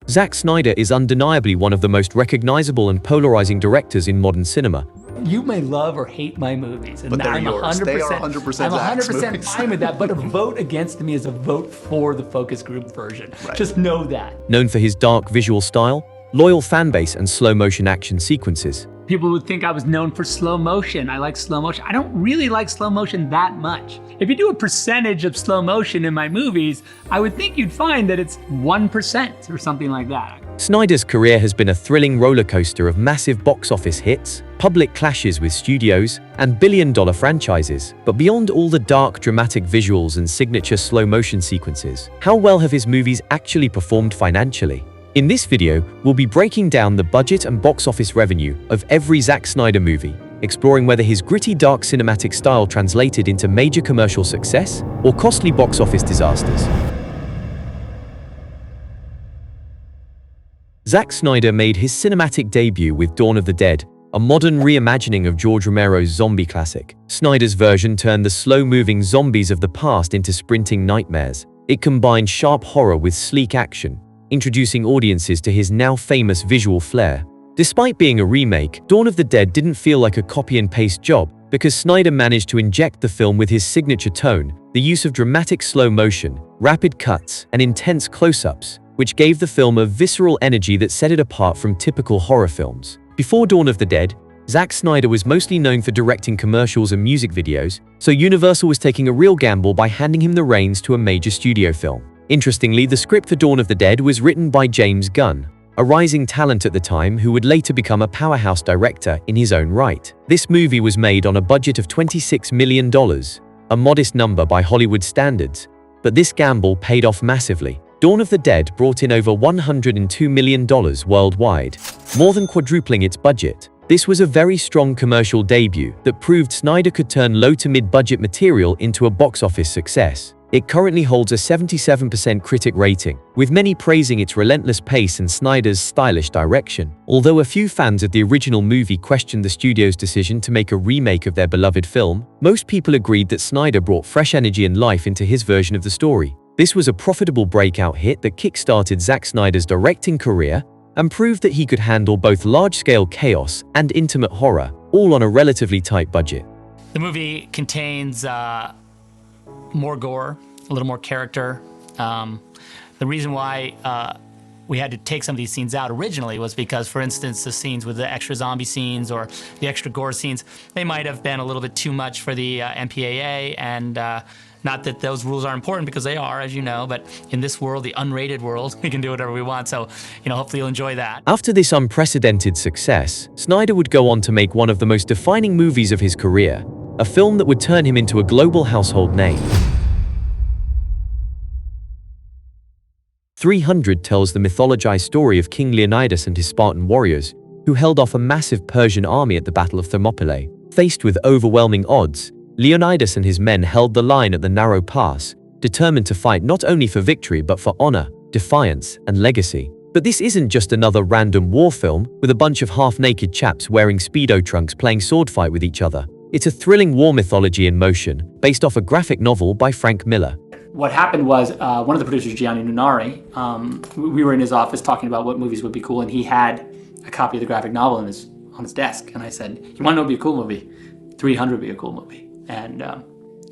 Zack Snyder is undeniably one of the most recognizable and polarizing directors in modern cinema. You may love or hate my movies, and But they're I'm yours. 100%, They are 100% I'm Zack's 100% movies. fine with that, but a vote against me is a vote for the focus group version. Right. Just know that. Known for his dark visual style, loyal fanbase, and slow-motion action sequences, People would think I was known for slow motion. I like slow motion. I don't really like slow motion that much. If you do a percentage of slow motion in my movies, I would think you'd find that it's 1% or something like that. Snyder's career has been a thrilling roller coaster of massive box office hits, public clashes with studios, and billion-dollar franchises. But beyond all the dark, dramatic visuals and signature slow-motion sequences, how well have his movies actually performed financially? In this video, we'll be breaking down the budget and box office revenue of every Zack Snyder movie, exploring whether his gritty, dark cinematic style translated into major commercial success or costly box office disasters. Zack Snyder made his cinematic debut with Dawn of the Dead, a modern reimagining of George Romero's zombie classic. Snyder's version turned the slow-moving zombies of the past into sprinting nightmares. It combined sharp horror with sleek action, introducing audiences to his now famous visual flair. Despite being a remake, Dawn of the Dead didn't feel like a copy-and-paste job because Snyder managed to inject the film with his signature tone, the use of dramatic slow motion, rapid cuts, and intense close-ups, which gave the film a visceral energy that set it apart from typical horror films. Before Dawn of the Dead, Zack Snyder was mostly known for directing commercials and music videos, so Universal was taking a real gamble by handing him the reins to a major studio film. Interestingly, the script for Dawn of the Dead was written by James Gunn, a rising talent at the time who would later become a powerhouse director in his own right. This movie was made on a budget of $26 million, a modest number by Hollywood standards, but this gamble paid off massively. Dawn of the Dead brought in over $102 million worldwide, more than quadrupling its budget. This was a very strong commercial debut that proved Snyder could turn low to mid-budget material into a box office success. It currently holds a 77% critic rating, with many praising its relentless pace and Snyder's stylish direction. Although a few fans of the original movie questioned the studio's decision to make a remake of their beloved film, most people agreed that Snyder brought fresh energy and life into his version of the story. This was a profitable breakout hit that kick-started Zack Snyder's directing career and proved that he could handle both large-scale chaos and intimate horror, all on a relatively tight budget. The movie contains more gore, a little more character. The reason why we had to take some of these scenes out originally was because, for instance, the scenes with the extra zombie scenes or the extra gore scenes, they might have been a little bit too much for the MPAA, and not that those rules are important, because they are, as you know, but in this world, the unrated world, we can do whatever we want, so, hopefully you'll enjoy that. After this unprecedented success, Snyder would go on to make one of the most defining movies of his career, a film that would turn him into a global household name. 300 tells the mythologized story of King Leonidas and his Spartan warriors, who held off a massive Persian army at the Battle of Thermopylae. Faced with overwhelming odds, Leonidas and his men held the line at the narrow pass, determined to fight not only for victory but for honor, defiance, and legacy. But this isn't just another random war film with a bunch of half-naked chaps wearing Speedo trunks playing sword fight with each other. It's a thrilling war mythology in motion, based off a graphic novel by Frank Miller. What happened was one of the producers, Gianni Nunari, we were in his office talking about what movies would be cool, and he had a copy of the graphic novel on his desk. And I said, "You want to know what would be a cool movie? 300 would be a cool movie." And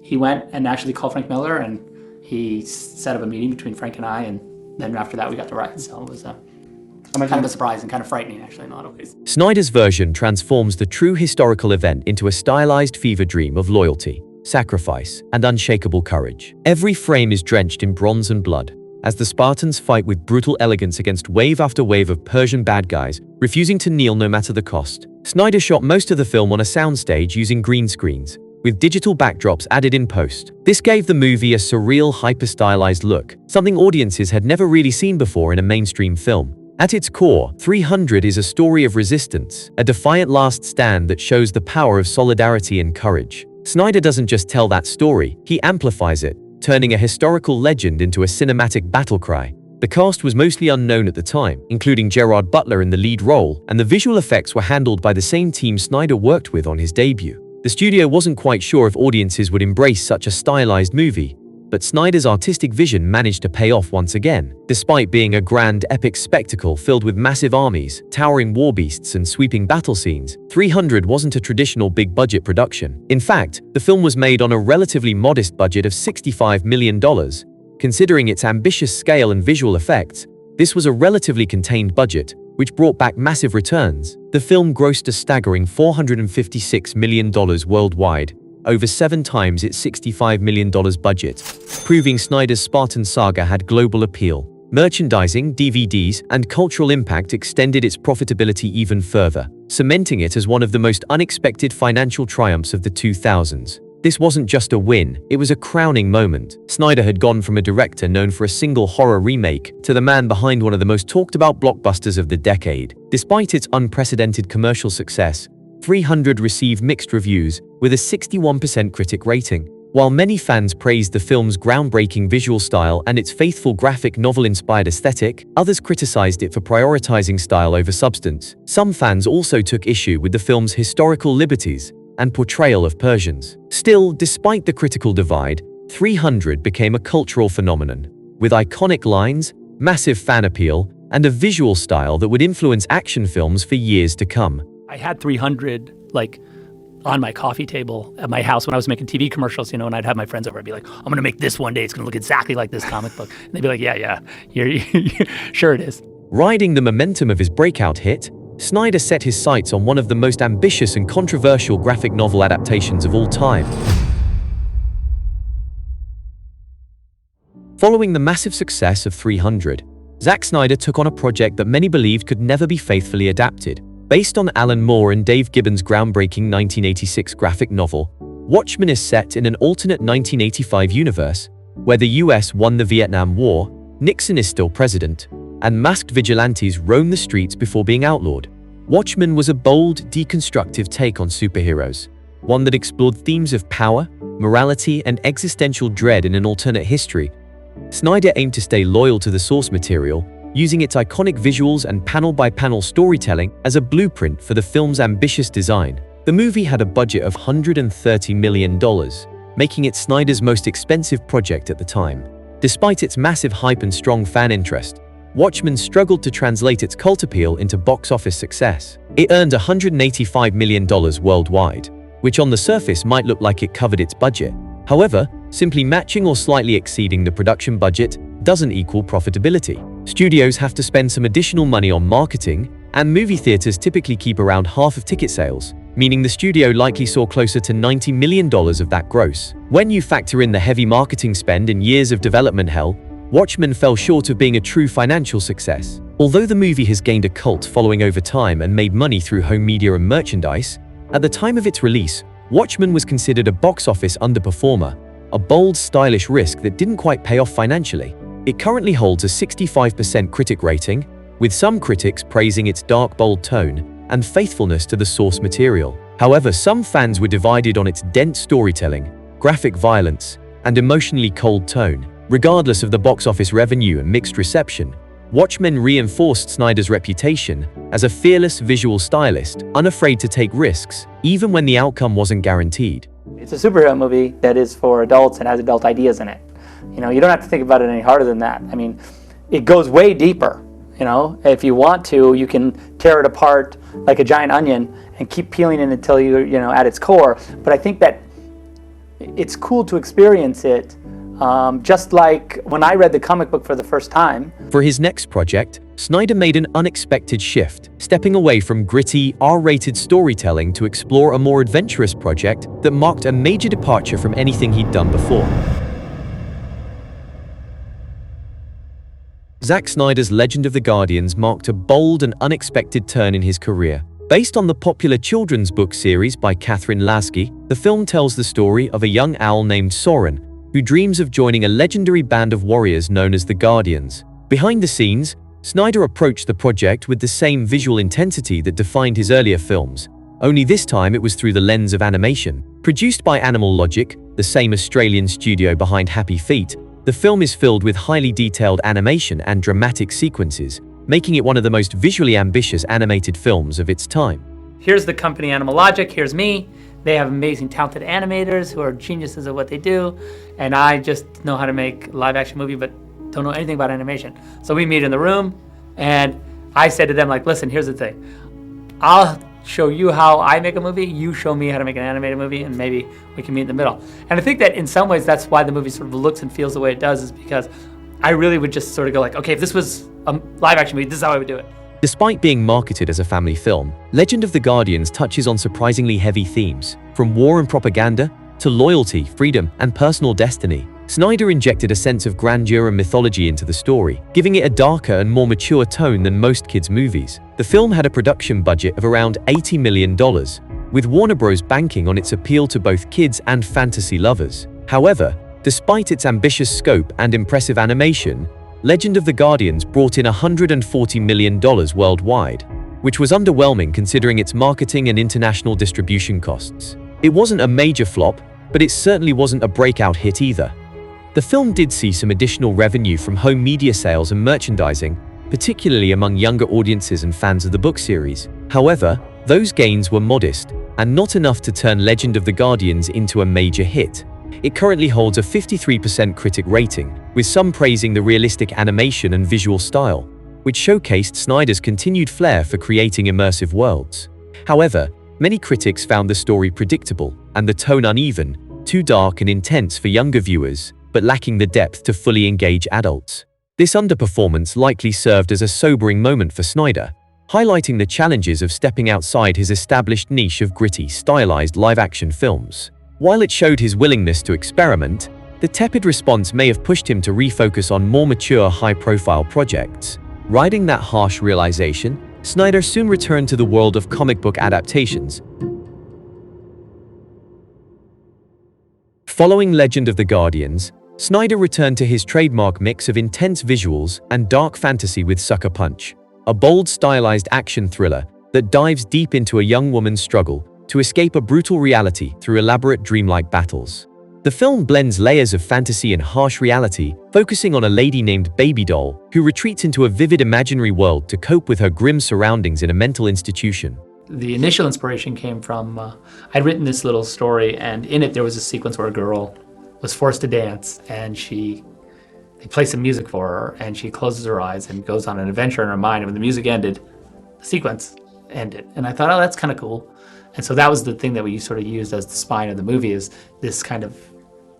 he went and actually called Frank Miller, and he set up a meeting between Frank and I, and then after that we got to write. So it was kind of a surprise and kind of frightening, actually, in a lot of ways. Snyder's version transforms the true historical event into a stylized fever dream of loyalty, sacrifice, and unshakable courage. Every frame is drenched in bronze and blood, as the Spartans fight with brutal elegance against wave after wave of Persian bad guys, refusing to kneel no matter the cost. Snyder shot most of the film on a soundstage using green screens, with digital backdrops added in post. This gave the movie a surreal, hyper-stylized look, something audiences had never really seen before in a mainstream film. At its core, 300 is a story of resistance, a defiant last stand that shows the power of solidarity and courage. Snyder doesn't just tell that story, he amplifies it, turning a historical legend into a cinematic battle cry. The cast was mostly unknown at the time, including Gerard Butler in the lead role, and the visual effects were handled by the same team Snyder worked with on his debut. The studio wasn't quite sure if audiences would embrace such a stylized movie, but Snyder's artistic vision managed to pay off once again. Despite being a grand, epic spectacle filled with massive armies, towering war beasts, and sweeping battle scenes, 300 wasn't a traditional big-budget production. In fact, the film was made on a relatively modest budget of $65 million. Considering its ambitious scale and visual effects, this was a relatively contained budget, which brought back massive returns. The film grossed a staggering $456 million worldwide, over 7 times its $65 million budget, proving Snyder's Spartan saga had global appeal. Merchandising, DVDs, and cultural impact extended its profitability even further, cementing it as one of the most unexpected financial triumphs of the 2000s. This wasn't just a win, it was a crowning moment. Snyder had gone from a director known for a single horror remake to the man behind one of the most talked about blockbusters of the decade. Despite its unprecedented commercial success, 300 received mixed reviews with a 61% critic rating. While many fans praised the film's groundbreaking visual style and its faithful graphic novel-inspired aesthetic, others criticized it for prioritizing style over substance. Some fans also took issue with the film's historical liberties and portrayal of Persians. Still, despite the critical divide, 300 became a cultural phenomenon, with iconic lines, massive fan appeal, and a visual style that would influence action films for years to come. I had 300, on my coffee table at my house when I was making TV commercials, and I'd have my friends over. I'd be like, I'm going to make this one day. It's going to look exactly like this comic book. And they'd be like, yeah, sure it is. Riding the momentum of his breakout hit, Snyder set his sights on one of the most ambitious and controversial graphic novel adaptations of all time. Following the massive success of 300, Zack Snyder took on a project that many believed could never be faithfully adapted. Based on Alan Moore and Dave Gibbons' groundbreaking 1986 graphic novel, Watchmen is set in an alternate 1985 universe, where the US won the Vietnam War, Nixon is still president, and masked vigilantes roam the streets before being outlawed. Watchmen was a bold, deconstructive take on superheroes, one that explored themes of power, morality, and existential dread in an alternate history. Snyder aimed to stay loyal to the source material, using its iconic visuals and panel-by-panel storytelling as a blueprint for the film's ambitious design. The movie had a budget of $130 million, making it Snyder's most expensive project at the time. Despite its massive hype and strong fan interest, Watchmen struggled to translate its cult appeal into box office success. It earned $185 million worldwide, which on the surface might look like it covered its budget. However, simply matching or slightly exceeding the production budget doesn't equal profitability. Studios have to spend some additional money on marketing, and movie theaters typically keep around half of ticket sales, meaning the studio likely saw closer to $90 million of that gross. When you factor in the heavy marketing spend and years of development hell, Watchmen fell short of being a true financial success. Although the movie has gained a cult following over time and made money through home media and merchandise, at the time of its release, Watchmen was considered a box office underperformer, a bold, stylish risk that didn't quite pay off financially. It currently holds a 65% critic rating, with some critics praising its dark, bold tone and faithfulness to the source material. However, some fans were divided on its dense storytelling, graphic violence, and emotionally cold tone. Regardless of the box office revenue and mixed reception, Watchmen reinforced Snyder's reputation as a fearless visual stylist, unafraid to take risks, even when the outcome wasn't guaranteed. It's a superhero movie that is for adults and has adult ideas in it. You don't have to think about it any harder than that. I mean, it goes way deeper. If you want to, you can tear it apart like a giant onion and keep peeling it until you're at its core. But I think that it's cool to experience it. Just like when I read the comic book for the first time. For his next project, Snyder made an unexpected shift, stepping away from gritty, R-rated storytelling to explore a more adventurous project that marked a major departure from anything he'd done before. Zack Snyder's Legend of the Guardians marked a bold and unexpected turn in his career. Based on the popular children's book series by Catherine Lasky, the film tells the story of a young owl named Soren, who dreams of joining a legendary band of warriors known as the Guardians. Behind the scenes, Snyder approached the project with the same visual intensity that defined his earlier films, only this time it was through the lens of animation. Produced by Animal Logic, the same Australian studio behind Happy Feet, the film is filled with highly detailed animation and dramatic sequences, making it one of the most visually ambitious animated films of its time. Here's the company Animal Logic, here's me. They have amazing, talented animators who are geniuses at what they do, and I just know how to make a live-action movie, but don't know anything about animation. So we meet in the room, and I said to them, like, listen, here's the thing. I'll show you how I make a movie, you show me how to make an animated movie, and maybe we can meet in the middle. And I think that in some ways that's why the movie sort of looks and feels the way it does, is because I really would just sort of go like, okay, if this was a live-action movie, this is how I would do it. Despite being marketed as a family film, Legend of the Guardians touches on surprisingly heavy themes, from war and propaganda to loyalty, freedom, and personal destiny. Snyder injected a sense of grandeur and mythology into the story, giving it a darker and more mature tone than most kids' movies. The film had a production budget of around $80 million, with Warner Bros. Banking on its appeal to both kids and fantasy lovers. However, despite its ambitious scope and impressive animation, Legend of the Guardians brought in $140 million worldwide, which was underwhelming considering its marketing and international distribution costs. It wasn't a major flop, but it certainly wasn't a breakout hit either. The film did see some additional revenue from home media sales and merchandising, particularly among younger audiences and fans of the book series. However, those gains were modest and not enough to turn Legend of the Guardians into a major hit. It currently holds a 53% critic rating, with some praising the realistic animation and visual style, which showcased Snyder's continued flair for creating immersive worlds. However, many critics found the story predictable and the tone uneven, too dark and intense for younger viewers, but lacking the depth to fully engage adults. This underperformance likely served as a sobering moment for Snyder, highlighting the challenges of stepping outside his established niche of gritty, stylized live-action films. While it showed his willingness to experiment, the tepid response may have pushed him to refocus on more mature, high-profile projects. Riding that harsh realization, Snyder soon returned to the world of comic book adaptations. Following Legend of the Guardians, Snyder returned to his trademark mix of intense visuals and dark fantasy with Sucker Punch, a bold, stylized action thriller that dives deep into a young woman's struggle to escape a brutal reality through elaborate dreamlike battles. The film blends layers of fantasy and harsh reality, focusing on a lady named Baby Doll, who retreats into a vivid imaginary world to cope with her grim surroundings in a mental institution. The initial inspiration came from, I'd written this little story, and in it there was a sequence where a girl was forced to dance, and they play some music for her, and she closes her eyes and goes on an adventure in her mind, and when the music ended, the sequence ended. And I thought, oh, that's kind of cool. And so that was the thing that we sort of used as the spine of the movie, is this kind of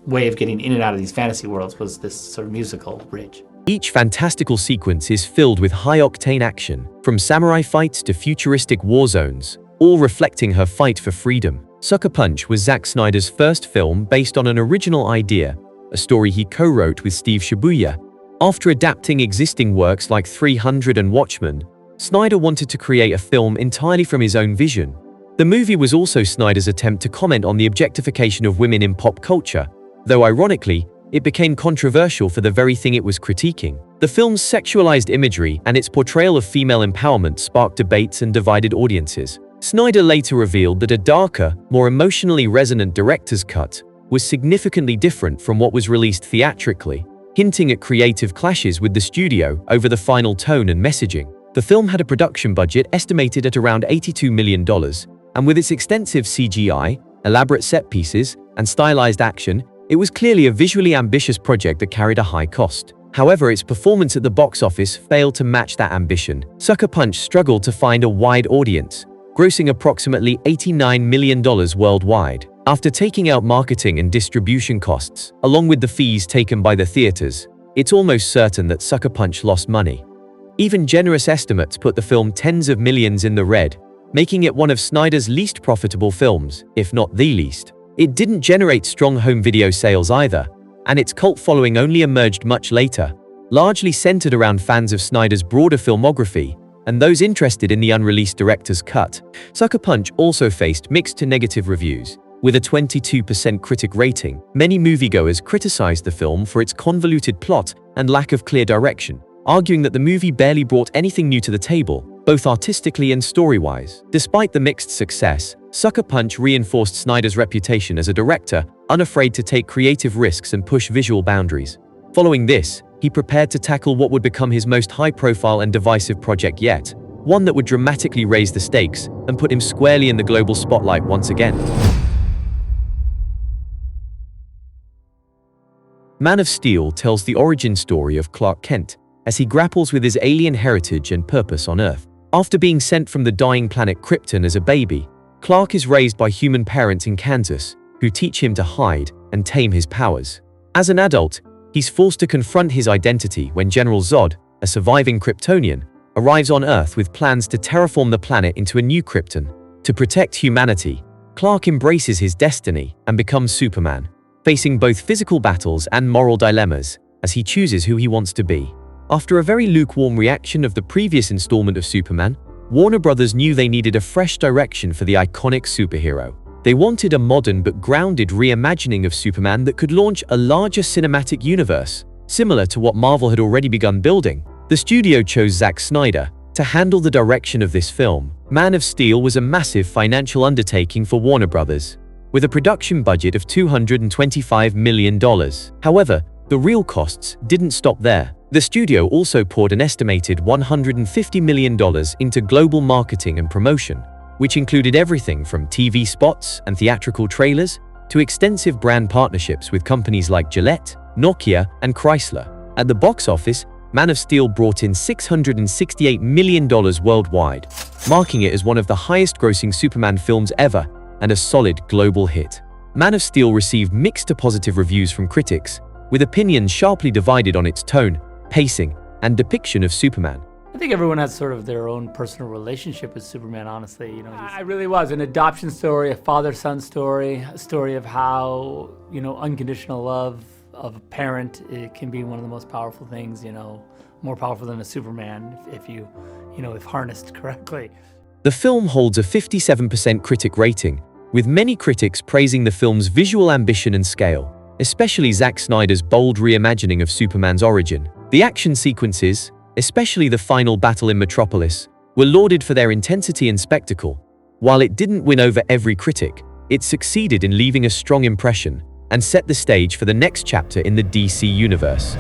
way of getting in and out of these fantasy worlds was this sort of musical bridge. Each fantastical sequence is filled with high-octane action, from samurai fights to futuristic war zones, all reflecting her fight for freedom. Sucker Punch was Zack Snyder's first film based on an original idea, a story he co-wrote with Steve Shibuya. After adapting existing works like 300 and Watchmen, Snyder wanted to create a film entirely from his own vision. The movie was also Snyder's attempt to comment on the objectification of women in pop culture, though ironically, it became controversial for the very thing it was critiquing. The film's sexualized imagery and its portrayal of female empowerment sparked debates and divided audiences. Snyder later revealed that a darker, more emotionally resonant director's cut was significantly different from what was released theatrically, hinting at creative clashes with the studio over the final tone and messaging. The film had a production budget estimated at around $82 million, and with its extensive CGI, elaborate set pieces, and stylized action, it was clearly a visually ambitious project that carried a high cost. However, its performance at the box office failed to match that ambition. Sucker Punch struggled to find a wide audience, grossing approximately $89 million worldwide. After taking out marketing and distribution costs, along with the fees taken by the theaters, it's almost certain that Sucker Punch lost money. Even generous estimates put the film tens of millions in the red, making it one of Snyder's least profitable films, if not the least. It didn't generate strong home video sales either, and its cult following only emerged much later, largely centered around fans of Snyder's broader filmography and those interested in the unreleased director's cut. Sucker Punch also faced mixed to negative reviews. With a 22% critic rating, many moviegoers criticized the film for its convoluted plot and lack of clear direction, arguing that the movie barely brought anything new to the table, both artistically and story-wise. Despite the mixed success, Sucker Punch reinforced Snyder's reputation as a director, unafraid to take creative risks and push visual boundaries. Following this, he prepared to tackle what would become his most high-profile and divisive project yet, one that would dramatically raise the stakes and put him squarely in the global spotlight once again. Man of Steel tells the origin story of Clark Kent as he grapples with his alien heritage and purpose on Earth. After being sent from the dying planet Krypton as a baby, Clark is raised by human parents in Kansas who teach him to hide and tame his powers. As an adult, he's forced to confront his identity when General Zod, a surviving Kryptonian, arrives on Earth with plans to terraform the planet into a new Krypton. To protect humanity, Clark embraces his destiny and becomes Superman, facing both physical battles and moral dilemmas as he chooses who he wants to be. After a very lukewarm reaction of the previous installment of Superman, Warner Brothers knew they needed a fresh direction for the iconic superhero. They wanted a modern but grounded reimagining of Superman that could launch a larger cinematic universe, similar to what Marvel had already begun building. The studio chose Zack Snyder to handle the direction of this film. Man of Steel was a massive financial undertaking for Warner Brothers, with a production budget of $225 million. However, the real costs didn't stop there. The studio also poured an estimated $150 million into global marketing and promotion, which included everything from TV spots and theatrical trailers to extensive brand partnerships with companies like Gillette, Nokia, and Chrysler. At the box office, Man of Steel brought in $668 million worldwide, marking it as one of the highest-grossing Superman films ever and a solid global hit. Man of Steel received mixed to positive reviews from critics, with opinions sharply divided on its tone, pacing, and depiction of Superman. I think everyone has sort of their own personal relationship with Superman, honestly. I really was an adoption story, a father-son story, a story of how, unconditional love of a parent, it can be one of the most powerful things, more powerful than a Superman if harnessed correctly. The film holds a 57% critic rating, with many critics praising the film's visual ambition and scale, especially Zack Snyder's bold reimagining of Superman's origin. The action sequences, especially the final battle in Metropolis, were lauded for their intensity and spectacle. While it didn't win over every critic, it succeeded in leaving a strong impression and set the stage for the next chapter in the DC universe.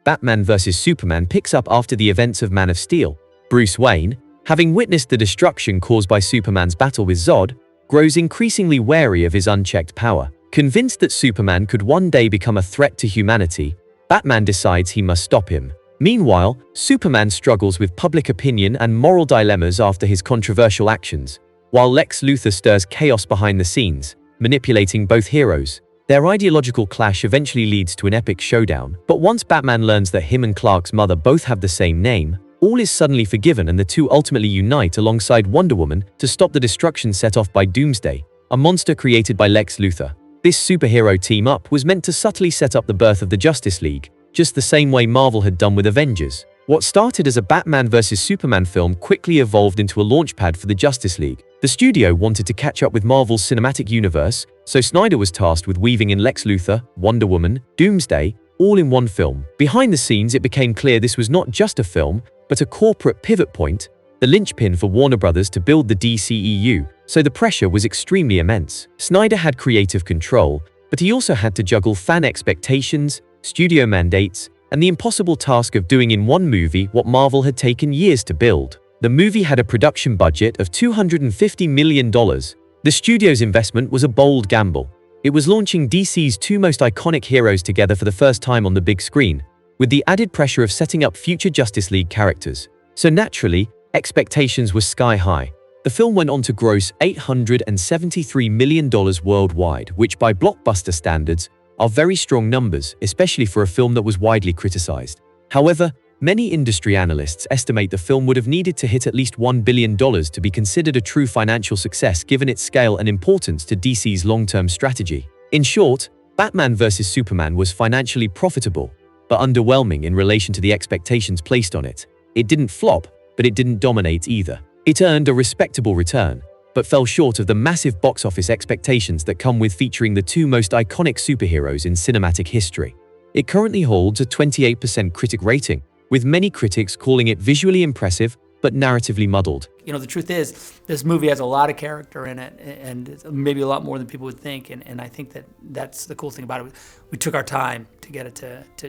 Batman vs. Superman picks up after the events of Man of Steel. Bruce Wayne, having witnessed the destruction caused by Superman's battle with Zod, grows increasingly wary of his unchecked power. Convinced that Superman could one day become a threat to humanity, Batman decides he must stop him. Meanwhile, Superman struggles with public opinion and moral dilemmas after his controversial actions, while Lex Luthor stirs chaos behind the scenes, manipulating both heroes. Their ideological clash eventually leads to an epic showdown, but once Batman learns that him and Clark's mother both have the same name, all is suddenly forgiven and the two ultimately unite alongside Wonder Woman to stop the destruction set off by Doomsday, a monster created by Lex Luthor. This superhero team-up was meant to subtly set up the birth of the Justice League, just the same way Marvel had done with Avengers. What started as a Batman vs. Superman film quickly evolved into a launchpad for the Justice League. The studio wanted to catch up with Marvel's cinematic universe, so Snyder was tasked with weaving in Lex Luthor, Wonder Woman, Doomsday, all in one film. Behind the scenes, it became clear this was not just a film, but a corporate pivot point, the linchpin for Warner Brothers to build the DCEU, so the pressure was extremely immense. Snyder had creative control, but he also had to juggle fan expectations, studio mandates, and the impossible task of doing in one movie what Marvel had taken years to build. The movie had a production budget of $250 million. The studio's investment was a bold gamble. It was launching DC's two most iconic heroes together for the first time on the big screen, with the added pressure of setting up future Justice League characters. So naturally, expectations were sky high. The film went on to gross $873 million worldwide, which by blockbuster standards are very strong numbers, especially for a film that was widely criticized. However, many industry analysts estimate the film would have needed to hit at least $1 billion to be considered a true financial success given its scale and importance to DC's long-term strategy. In short, Batman vs. Superman was financially profitable, but underwhelming in relation to the expectations placed on it. It didn't flop, but it didn't dominate either. It earned a respectable return, but fell short of the massive box office expectations that come with featuring the two most iconic superheroes in cinematic history. It currently holds a 28% critic rating, with many critics calling it visually impressive but narratively muddled. The truth is, this movie has a lot of character in it, and maybe a lot more than people would think, and I think that's the cool thing about it. We took our time to get it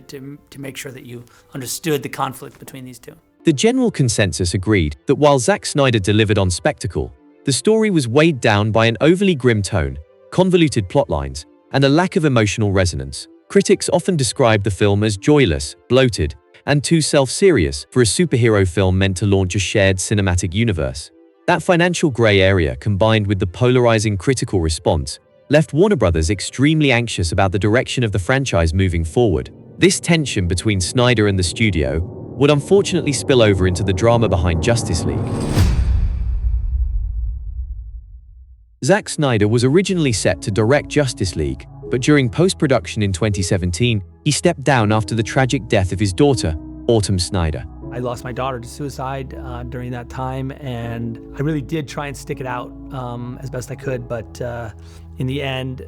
to make sure that you understood the conflict between these two. The general consensus agreed that while Zack Snyder delivered on spectacle, the story was weighed down by an overly grim tone, convoluted plotlines, and a lack of emotional resonance. Critics often describe the film as joyless, bloated, and too self-serious for a superhero film meant to launch a shared cinematic universe. That financial gray area, combined with the polarizing critical response, left Warner Bros. Extremely anxious about the direction of the franchise moving forward. This tension between Snyder and the studio would unfortunately spill over into the drama behind Justice League. Zack Snyder was originally set to direct Justice League, but during post-production in 2017, he stepped down after the tragic death of his daughter, Autumn Snyder. I lost my daughter to suicide during that time, and I really did try and stick it out as best I could, but in the end,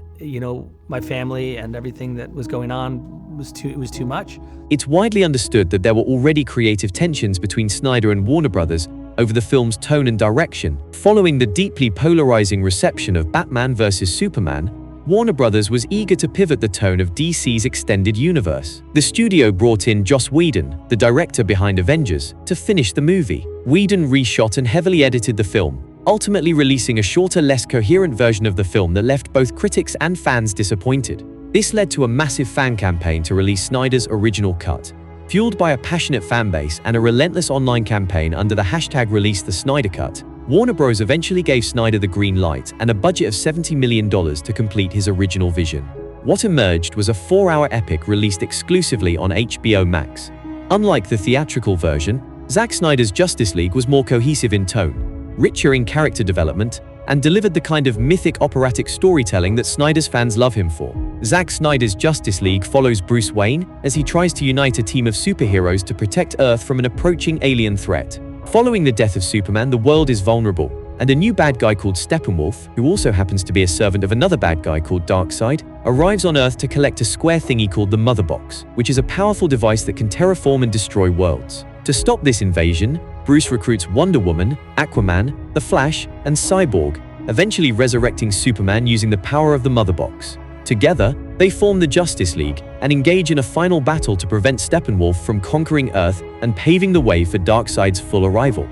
my family and everything that was going on was too much. It's widely understood that there were already creative tensions between Snyder and Warner Bros. Over the film's tone and direction. Following the deeply polarizing reception of Batman vs. Superman, Warner Bros. Was eager to pivot the tone of DC's extended universe. The studio brought in Joss Whedon, the director behind Avengers, to finish the movie. Whedon reshot and heavily edited the film, ultimately releasing a shorter, less coherent version of the film that left both critics and fans disappointed. This led to a massive fan campaign to release Snyder's original cut. Fueled by a passionate fanbase and a relentless online campaign under the hashtag #ReleaseTheSnyderCut, Warner Bros. Eventually gave Snyder the green light and a budget of $70 million to complete his original vision. What emerged was a 4-hour epic released exclusively on HBO Max. Unlike the theatrical version, Zack Snyder's Justice League was more cohesive in tone, richer in character development, and delivered the kind of mythic operatic storytelling that Snyder's fans love him for. Zack Snyder's Justice League follows Bruce Wayne as he tries to unite a team of superheroes to protect Earth from an approaching alien threat. Following the death of Superman, the world is vulnerable, and a new bad guy called Steppenwolf, who also happens to be a servant of another bad guy called Darkseid, arrives on Earth to collect a square thingy called the Mother Box, which is a powerful device that can terraform and destroy worlds. To stop this invasion, Bruce recruits Wonder Woman, Aquaman, The Flash, and Cyborg, eventually resurrecting Superman using the power of the Mother Box. Together, they form the Justice League and engage in a final battle to prevent Steppenwolf from conquering Earth and paving the way for Darkseid's full arrival.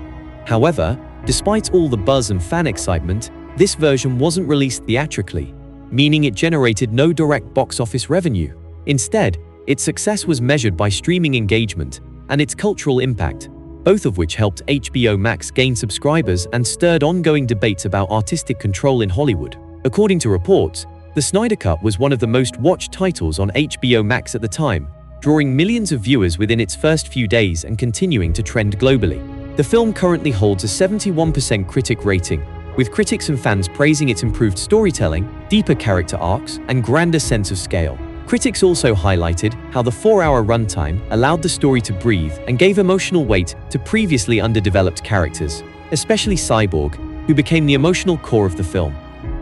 However, despite all the buzz and fan excitement, this version wasn't released theatrically, meaning it generated no direct box office revenue. Instead, its success was measured by streaming engagement and its cultural impact, both of which helped HBO Max gain subscribers and stirred ongoing debates about artistic control in Hollywood. According to reports, the Snyder Cut was one of the most watched titles on HBO Max at the time, drawing millions of viewers within its first few days and continuing to trend globally. The film currently holds a 71% critic rating, with critics and fans praising its improved storytelling, deeper character arcs, and grander sense of scale. Critics also highlighted how the 4-hour runtime allowed the story to breathe and gave emotional weight to previously underdeveloped characters, especially Cyborg, who became the emotional core of the film.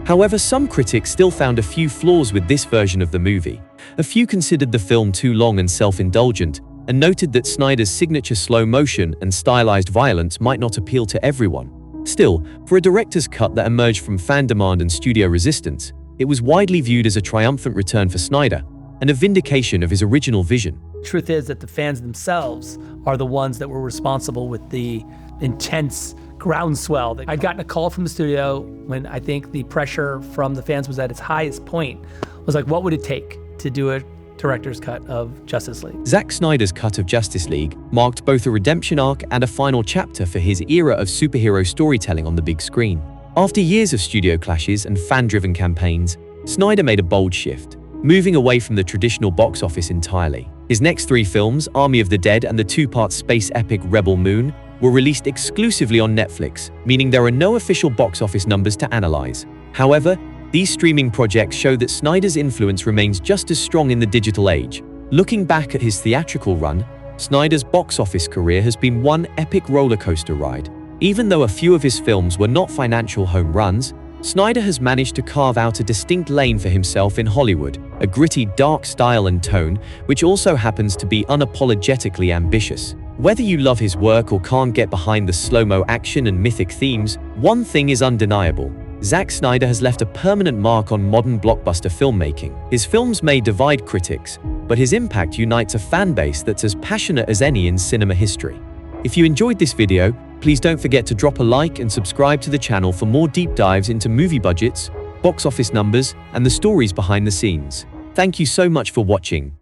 However, some critics still found a few flaws with this version of the movie. A few considered the film too long and self-indulgent, and noted that Snyder's signature slow motion and stylized violence might not appeal to everyone. Still, for a director's cut that emerged from fan demand and studio resistance, it was widely viewed as a triumphant return for Snyder and a vindication of his original vision. Truth is that the fans themselves are the ones that were responsible with the intense groundswell. I'd gotten a call from the studio when I think the pressure from the fans was at its highest point. Was like, what would it take to do a director's cut of Justice League? Zack Snyder's cut of Justice League marked both a redemption arc and a final chapter for his era of superhero storytelling on the big screen. After years of studio clashes and fan-driven campaigns, Snyder made a bold shift, moving away from the traditional box office entirely. His next 3 films, Army of the Dead and the 2-part space epic Rebel Moon, were released exclusively on Netflix, meaning there are no official box office numbers to analyze. However, these streaming projects show that Snyder's influence remains just as strong in the digital age. Looking back at his theatrical run, Snyder's box office career has been one epic rollercoaster ride. Even though a few of his films were not financial home runs, Snyder has managed to carve out a distinct lane for himself in Hollywood, a gritty, dark style and tone, which also happens to be unapologetically ambitious. Whether you love his work or can't get behind the slow-mo action and mythic themes, one thing is undeniable. Zack Snyder has left a permanent mark on modern blockbuster filmmaking. His films may divide critics, but his impact unites a fan base that's as passionate as any in cinema history. If you enjoyed this video, please don't forget to drop a like and subscribe to the channel for more deep dives into movie budgets, box office numbers, and the stories behind the scenes. Thank you so much for watching.